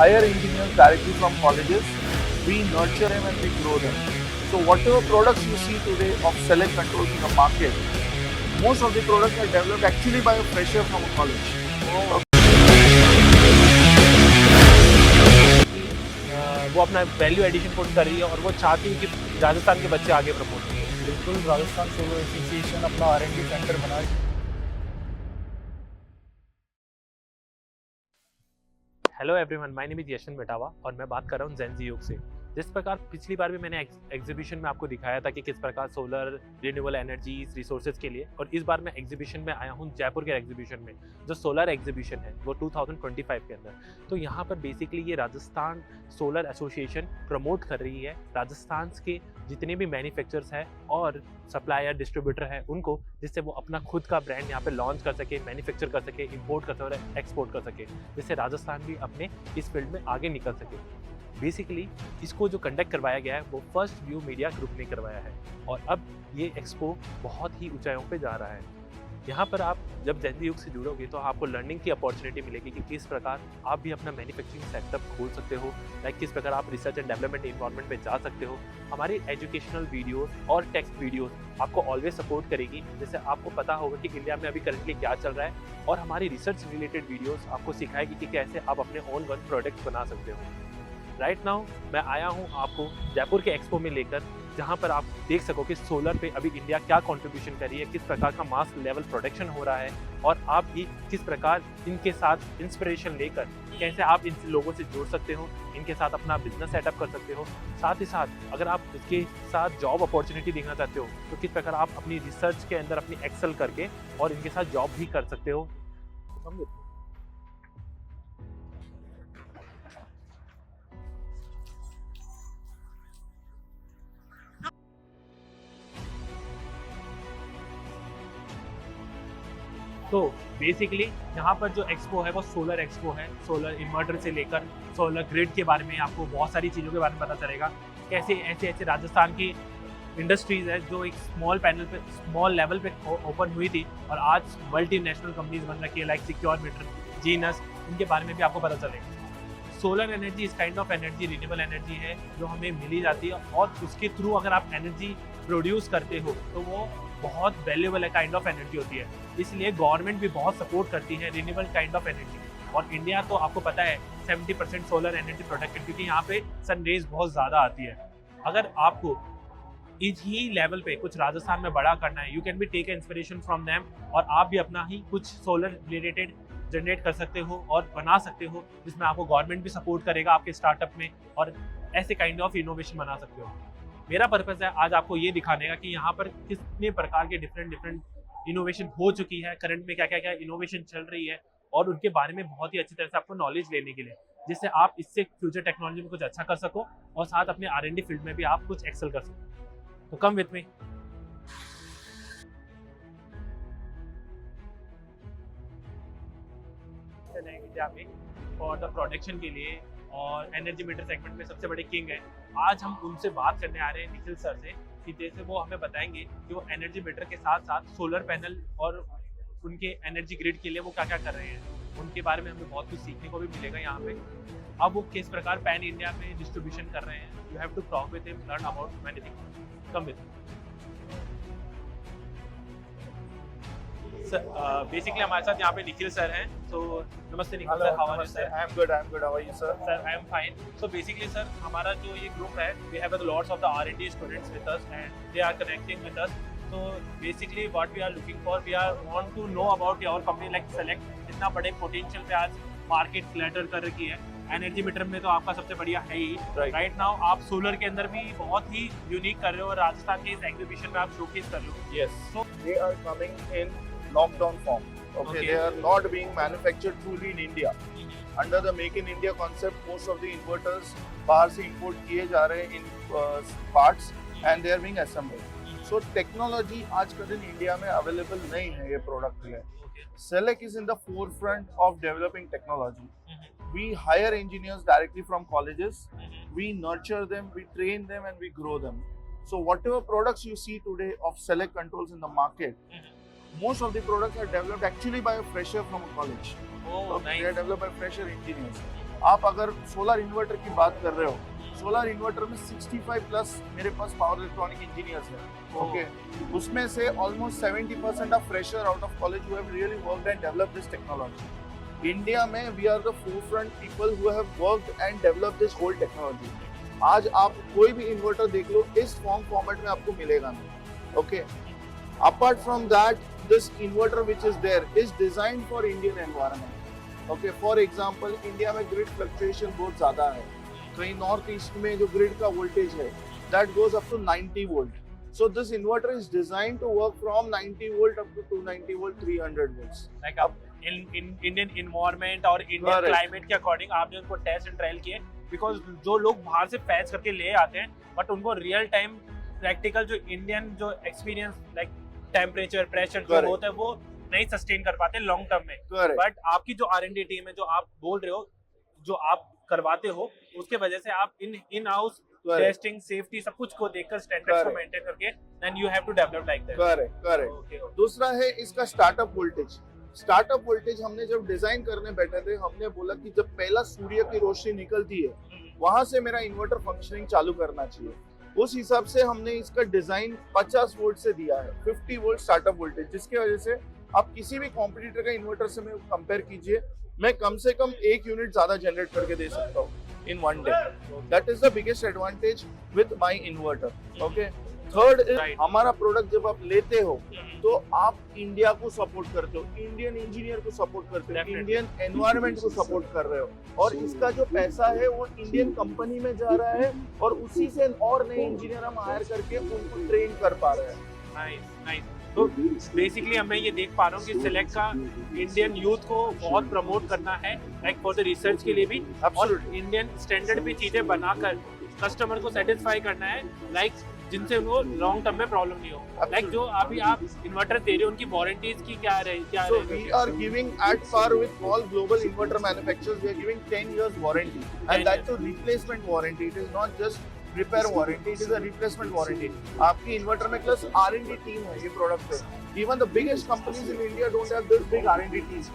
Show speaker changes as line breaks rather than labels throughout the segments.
hire engineers directly from colleges. We nurture them and we grow them. So whatever products you see today of select controls in the market, most of the products are developed actually by a fresher from a college.
वो अपना value addition put कर रही है और वो चाहती है कि राजस्थान के बच्चे आगे प्रमोट करें।
बिल्कुल, राजस्थान सोलर एसोसिएशन अपना R&D सेंटर बना।
Hello everyone, my name is Yashan Metawa और मैं बात कर रहा हूँ जेनजी युग से। जिस प्रकार पिछली बार भी मैंने एग्जीबिशन में आपको दिखाया था कि किस प्रकार सोलर रिन्यूएबल एनर्जीज रिसोर्सेज के लिए, और इस बार मैं एग्जीबिशन में आया हूँ जयपुर के एग्जीबिशन में, जो सोलर एग्जीबिशन है वो 2025 के अंदर। तो यहाँ पर बेसिकली ये राजस्थान सोलर एसोसिएशन प्रमोट कर रही है राजस्थान के जितने भी मैन्युफैक्चरर्स हैं और सप्लायर डिस्ट्रीब्यूटर हैं उनको, जिससे वो अपना खुद का ब्रांड यहाँ पे लॉन्च कर सके, मैन्युफैक्चर कर सके, इंपोर्ट कर सके और एक्सपोर्ट कर सके, जिससे राजस्थान भी अपने इस फील्ड में आगे निकल सके। बेसिकली इसको जो कंडक्ट करवाया गया है वो फर्स्ट व्यू मीडिया ग्रुप ने करवाया है और अब ये एक्सपो बहुत ही ऊंचाइयों पे जा रहा है। यहाँ पर आप जब जेनजी युग से जुड़ोगे तो आपको लर्निंग की अपॉर्चुनिटी मिलेगी कि किस प्रकार आप भी अपना मैन्युफैक्चरिंग सेटअप खोल सकते हो, लाइक किस प्रकार आप रिसर्च एंड डेवलपमेंट इन्वायरमेंट में जा सकते हो। हमारी एजुकेशनल वीडियोस और टेक्स्ट वीडियोस आपको ऑलवेज सपोर्ट करेगी, जैसे आपको पता होगा कि इंडिया में अभी करंटली क्या चल रहा है, और हमारी रिसर्च रिलेटेड वीडियोस आपको सिखाएगी कि कैसे आप अपने ओन वन प्रोडक्ट बना सकते हो। राइट नाउ मैं आया हूँ आपको जयपुर के एक्सपो में लेकर, जहाँ पर आप देख सको कि सोलर पे अभी इंडिया क्या कंट्रीब्यूशन कर रही है, किस प्रकार का मास लेवल प्रोडक्शन हो रहा है, और आप भी किस प्रकार इनके साथ इंस्पिरेशन लेकर कैसे आप इन लोगों से जुड़ सकते हो, इनके साथ अपना बिजनेस सेटअप कर सकते हो। साथ ही साथ अगर आप इसके साथ जॉब अपॉर्चुनिटी देखना चाहते हो तो किस प्रकार आप अपनी रिसर्च के अंदर अपनी एक्सेल करके और इनके साथ जॉब भी कर सकते हो। तो बेसिकली यहाँ पर जो एक्सपो है वो सोलर एक्सपो है। सोलर इन्वर्टर से लेकर सोलर ग्रिड के बारे में आपको बहुत सारी चीज़ों के बारे में पता चलेगा, कैसे ऐसे ऐसे राजस्थान की इंडस्ट्रीज़ है जो एक स्मॉल लेवल पे ओपन हुई थी और आज मल्टीनेशनल कंपनीज बन रखी है, लाइक सिक्योर मीटर, जीनस, इनके बारे में भी आपको पता चलेगा। सोलर एनर्जी इस kind of energy renewable energy है जो हमें मिली जाती है, और उसके थ्रू अगर आप एनर्जी प्रोड्यूस करते हो तो वो बहुत वैल्यूएबल काइंड ऑफ एनर्जी होती है। इसलिए गवर्नमेंट भी बहुत सपोर्ट करती है रिन्यूएबल काइंड ऑफ एनर्जी। और इंडिया तो आपको पता है 70% सोलर एनर्जी प्रोडक्ट, क्योंकि यहाँ पे सन रेज बहुत ज़्यादा आती है। अगर आपको इस ही लेवल पे कुछ राजस्थान में बड़ा करना है, you can be take inspiration from them, और आप भी अपना ही कुछ सोलर रिलेटेड जनरेट कर सकते हो और बना सकते हो, जिसमें आपको गवर्नमेंट भी सपोर्ट करेगा आपके स्टार्टअप में, और ऐसे काइंड ऑफ इनोवेशन बना सकते हो। मेरा पर्पस है आज आपको ये दिखाने का कि यहाँ पर कितने प्रकार के डिफरेंट इनोवेशन हो चुकी है, करंट में क्या क्या इनोवेशन चल रही है, और उनके बारे में बहुत ही अच्छी तरह से आपको नॉलेज लेने के लिए, जिससे आप इससे फ्यूचर टेक्नोलॉजी में कुछ अच्छा कर सको और साथ अपने R&D फील्ड में भी आप कुछ एक्सेल कर सको। तो कम विथ मी। इंडिया में और द प्रोडक्शन के लिए और एनर्जी मीटर सेगमेंट में सबसे बड़े किंग हैं। आज हम उनसे बात करने आ रहे हैं निखिल सर से, कि जैसे वो हमें बताएंगे कि वो एनर्जी मीटर के साथ साथ सोलर पैनल और उनके एनर्जी ग्रिड के लिए वो क्या क्या कर रहे हैं। उनके बारे में हमें बहुत कुछ सीखने को भी मिलेगा यहाँ पे। अब वो किस प्रकार पैन इंडिया में डिस्ट्रीब्यूशन कर रहे हैं। You have to talk with him, learn about many things. Come with sir. Basically हमारे साथ यहाँ पे निखिल सर हैं। तो नमस्ते Nikhil sir, how are you sir?
I am good. How are you, sir?
Sir, I am fine. So basically, sir, हमारा जो ये ग्रुप है, we have lots of the R&D students with us and they are connecting with us. So basically, what we are looking for, we are want to know about your company like Select, इतना बड़े potential पे आज market clutter कर रखी है। Energy meter में तो आपका सबसे बढ़िया है ही। राइट नाउ आप सोलर के अंदर भी बहुत ही यूनिक कर रहे हो और राजस्थान के इस एग्जीबिशन में आप शोकेस कर रहे हो।
Yes. So they are coming in lockdown form. Okay. They are not being manufactured truly in India. Under the Make in India concept, most of the inverters बाहर से import किए जा रहे हैं in parts and they are being assembled. So technology आज का दिन India में available नहीं है ये product के लिए. Select is in the forefront of developing technology. We hire engineers directly from colleges. We nurture them, we train them, and we grow them. So whatever products you see today of Select controls in the market, most of the products are developed actually by a fresher from a college.
Oh, nice.
They are developed by fresher engineers. आप अगर solar inverter की बात कर रहे हो, solar inverter में 65 plus मेरे पास पावर इलेक्ट्रॉनिक इंजीनियर्स हैं, ओके, उसमें से almost 70% of fresher out of college who have really worked and developed this technology. India में we are the forefront people who have worked and developed this whole technology. आज आप कोई भी inverter देख लो, इस फॉर्मेट में आपको मिलेगा नहीं, okay. Apart from that, this inverter which is there is designed for Indian environment, okay. For example, India में ग्रिड फ्लक्चुएशन बहुत ज्यादा है, कहीं नॉर्थ ईस्ट में जो ग्रिड का वोल्टेज है that goes up to 90 volt, so this inverter is designed to work from 90 volt up to 290 volt 300 volts,
like अब in Indian environment और Indian
Correct.
climate के अकॉर्डिंग आपने उनको टेस्ट एंड ट्रायल किए, because जो लोग बाहर से पैच करके ले आते हैं बट उनको रियल टाइम प्रैक्टिकल जो इंडियन जो एक्सपीरियंस लाइक टेम्परेचर प्रेशर जो
Correct.
होता है वो नहीं सस्टेन कर पाते लॉन्ग टर्म में।
correct,
बट आपकी जो R&D टीम है, जो आप बोल रहे हो, जो आप करवाते हो, उसके वजह से आप in house
correct,
testing safety सब कुछ को देखकर स्टैंडर्ड्स को
Correct.
मेंटेन करके then you have to develop like that.
correct.
Okay
दूसरा है इसका स्टार्टअप वोल्टेज। स्टार्टअप वोल्टेज हमने जब डिजाइन करने बैठे थे, हमने बोला कि जब पहला सूर्य की रोशनी निकलती है वहां से मेरा इन्वर्टर फंक्शनिंग चालू करना चाहिए। उस हिसाब से हमने इसका डिजाइन 50 वोल्ट से दिया है, 50 वोल्ट स्टार्टअप वोल्टेज, जिसकी वजह से आप किसी भी कॉम्पिटिटर का इन्वर्टर से मैं कंपेयर कीजिए, मैं कम से कम 1 यूनिट ज्यादा जनरेट करके दे सकता हूँ in one day. That is the biggest advantage with my inverter, okay. Third is
Right.
हमारा प्रोडक्ट जब आप लेते हो तो आप इंडिया को सपोर्ट करते हो, इंडियन इंजीनियर को सपोर्ट करते हो,
Definitely.
इंडियन एनवायरनमेंट को सपोर्ट कर रहे हो, और इसका जो पैसा है वो इंडियन कंपनी में जा रहा है और उसी से और नए इंजीनियर हम हायर करके उनको ट्रेन कर पा रहे हैं।
Nice nice. तो बेसिकली मैं ये देख पा रहा हूँ कि सिलेक्ट का इंडियन यूथ को बहुत प्रमोट करना है, लाइक फॉर द रिसर्च के लिए भी, और
Absolutely.
इंडियन स्टैंडर्ड पे चीजें बनाकर कस्टमर को सेटिस्फाई करना है, लाइक जिनसे उनको लॉन्ग टर्म में प्रॉब्लम नहीं हो। Like
Absolutely.
जो अभी आप इन्वर्टर दे रहे हो उनकी वारंटीज की क्या
So we are giving at par with all global inverter manufacturers. We are giving 10 years warranty,
10
and that's a replacement warranty. It is not just repair warranty. It is a replacement warranty. आपकी inverter में plus R&D team है ये product पे। Even the biggest companies in India don't have this big R&D team.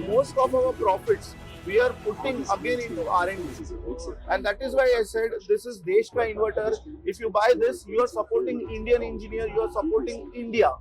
Most of our profits we are putting again into R&D, and that is why I said this is देश का inverter. If you buy this, you are supporting Indian engineer. You are supporting India.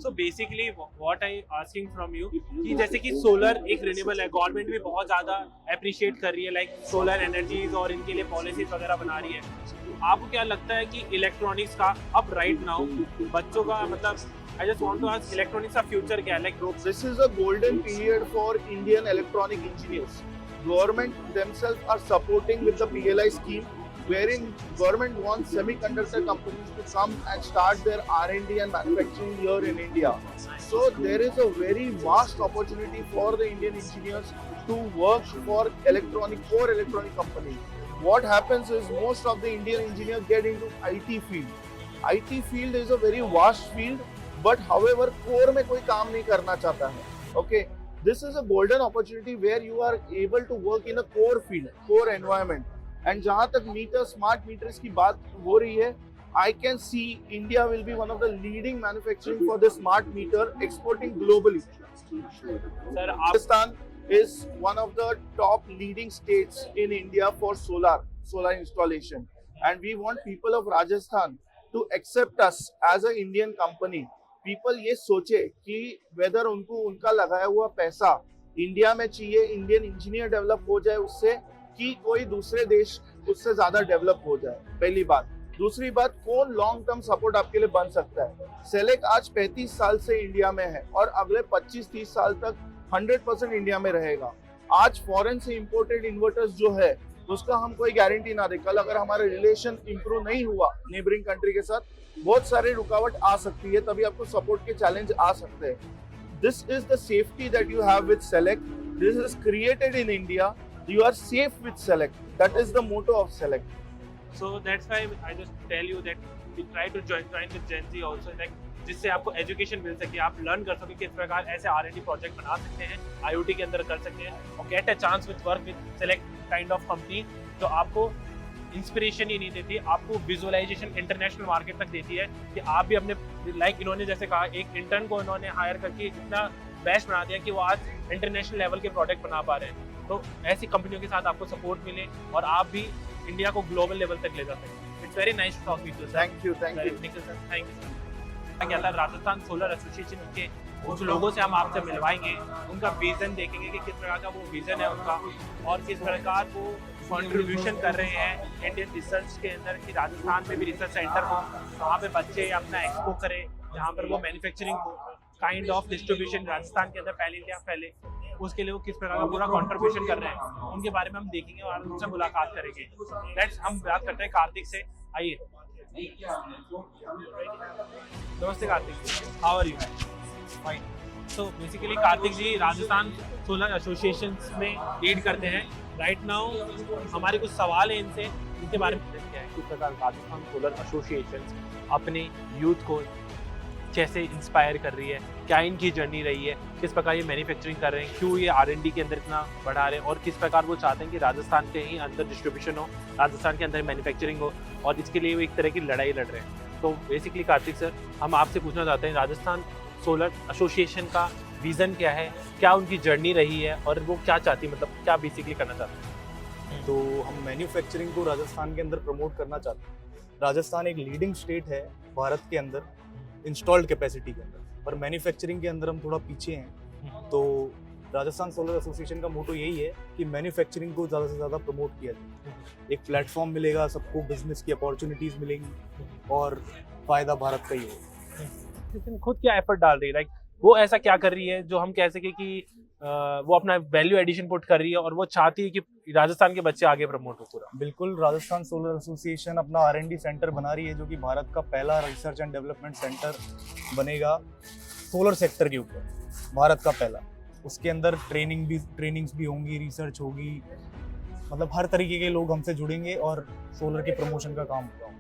So basically what I asking from you कि जैसे कि solar एक renewable है, government भी बहुत ज़्यादा अप्रिशिएट कर रही है लाइक सोलर एनर्जीज और इनके लिए पॉलिसीज वगैरह बना रही है। आपको क्या लगता है कि इलेक्ट्रॉनिक्स का अब राइट नाउ बच्चों का मतलब I just want to ask electronics का फ्यूचर क्या है? Like
This is a golden period for Indian electronic engineers. Government themselves are supporting with the PLI scheme, wherein government wants semiconductor companies to come and start their R&D and manufacturing here in India. So there is a very vast opportunity for the Indian engineers to work for core electronic companies. What happens is most of the Indian engineers get into IT field. IT field is a very vast field, but however core में कोई काम नहीं करना चाहता है, okay? This is a golden opportunity where you are able to work in a core field, core environment. And जहाँ तक metre smart meters की बात हो रही है, I can see India will be one of the leading manufacturing for the smart meter, exporting globally.
Sir आप
Rajasthan is one of the top leading states in India for solar installation, and we want people of Rajasthan to accept us as an Indian company. People ये सोचे कि whether उनको उनका लगाया हुआ पैसा India में चाहिए, इंडियन इंजीनियर डेवलप हो जाए उससे, कि कोई दूसरे देश उससे ज्यादा डेवलप हो जाए, पहली बात। दूसरी बात, कौन लॉन्ग टर्म सपोर्ट आपके लिए बन सकता है। सेलेक्ट आज 35 साल से इंडिया में है और अगले 25-30 साल तक 100% इंडिया में रहेगा। आज फॉरेन से इंपोर्टेड इन्वर्टर्स जो है उसका हम कोई गारंटी ना दे, कल अगर हमारा रिलेशन इंप्रूव नहीं हुआ नेबरिंग कंट्री के साथ, बहुत सारे रुकावट आ सकती है, तभी आपको सपोर्ट के चैलेंज आ सकते हैं। This is the safety that you have with select. This is created in India. You are safe with Select. That is the motto of Select.
So that's why I just tell you that we try to join with Gen Z also, like जिससे आपको education मिल सके, आप learn कर सके किस प्रकार ऐसे R&D project बना सकते हैं, IoT के अंदर कर सकते हैं, और get a chance with work with select kind of company जो आपको इंस्पिरेशन ही नहीं देती, आपको विजुअलाइजेशन इंटरनेशनल मार्केट तक देती है कि आप भी अपने लाइक इन्होंने जैसे कहा एक इंटर्न को इन्होंने हायर करके इतना बेस्ट बना दिया कि वो आज इंटरनेशनल लेवल के प्रोडक्ट बना पा रहे हैं। तो ऐसी कंपनियों के साथ आपको सपोर्ट मिले और आप भी इंडिया को ग्लोबल लेवल तक ले जा सकें। It's very nice to talk with you sir.
Thank you
thank you. क्या था राजस्थान सोलर एसोसिएशन के कुछ लोगों से हम आपसे मिलवाएंगे, उनका विजन देखेंगे कि किस प्रकार का वो विजन है उनका और किस प्रकार वो कंट्रीब्यूशन कर रहे हैं इंडियन रिसर्च के अंदर कि राजस्थान में भी रिसर्च सेंटर हो, वहाँ पे बच्चे अपना एक्सपो करें, जहाँ पर वो मैन्युफैक्चरिंग हो, काइंड ऑफ डिस्ट्रीब्यूशन राजस्थान के अंदर पहले इंडिया पहले, उसके लिए वो किस प्रकार का पूरा कंट्रीब्यूशन कर रहे हैं उनके बारे में हम देखेंगे और उनसे मुलाकात करेंगे। लेट्स हम बात करते हैं कार्तिक से। आइए। नमस्ते Kartik, how are you? Fine. तो basically Kartik ji Rajasthan solar association में लीड करते हैं राइट नाउ। हमारे कुछ सवाल हैं इनसे, इनके बारे में क्या है किस प्रकार राजस्थान सोलर एसोसिएशन अपने यूथ को कैसे इंस्पायर कर रही है, क्या इनकी जर्नी रही है, किस प्रकार ये मैन्युफैक्चरिंग कर रहे हैं, क्यों ये R&D के अंदर इतना बढ़ा रहे हैं और किस प्रकार वो चाहते हैं कि राजस्थान के ही अंदर डिस्ट्रीब्यूशन हो, राजस्थान के अंदर मैन्युफैक्चरिंग हो और इसके लिए वो एक तरह की लड़ाई लड़ रहे हैं। तो बेसिकली कार्तिक सर हम आपसे पूछना चाहते हैं राजस्थान सोलर एसोसिएशन का विज़न क्या है, क्या उनकी जर्नी रही है और वो क्या चाहती है, मतलब क्या बेसिकली करना चाहते हैं?
तो हम मैन्युफैक्चरिंग को राजस्थान के अंदर प्रमोट करना चाहते हैं। राजस्थान एक लीडिंग स्टेट है भारत के अंदर इंस्टॉल्ड कैपेसिटी के अंदर, पर मैन्युफैक्चरिंग के अंदर हम थोड़ा पीछे हैं। तो राजस्थान सोलर एसोसिएशन का मोटो यही है कि मैन्युफैक्चरिंग को ज़्यादा से ज़्यादा प्रमोट किया जाए। एक प्लेटफॉर्म मिलेगा, सबको बिजनेस की अपॉर्चुनिटीज़ मिलेंगी और फ़ायदा भारत का ही होगा।
लेकिन खुद क्या एफर्ट डाल रही है, लाइक वो ऐसा क्या कर रही है जो हम कह सके कि वो अपना वैल्यू एडिशन पुट कर रही है और वो चाहती है कि राजस्थान के बच्चे आगे प्रमोट हो पूरा?
बिल्कुल, राजस्थान सोलर एसोसिएशन अपना R&D सेंटर बना रही है जो कि भारत का पहला रिसर्च एंड डेवलपमेंट सेंटर बनेगा सोलर सेक्टर के ऊपर, भारत का पहला। उसके अंदर ट्रेनिंग्स भी होंगी, रिसर्च होगी, मतलब हर तरीके के लोग हमसे जुड़ेंगे और सोलर के प्रमोशन का काम होगा।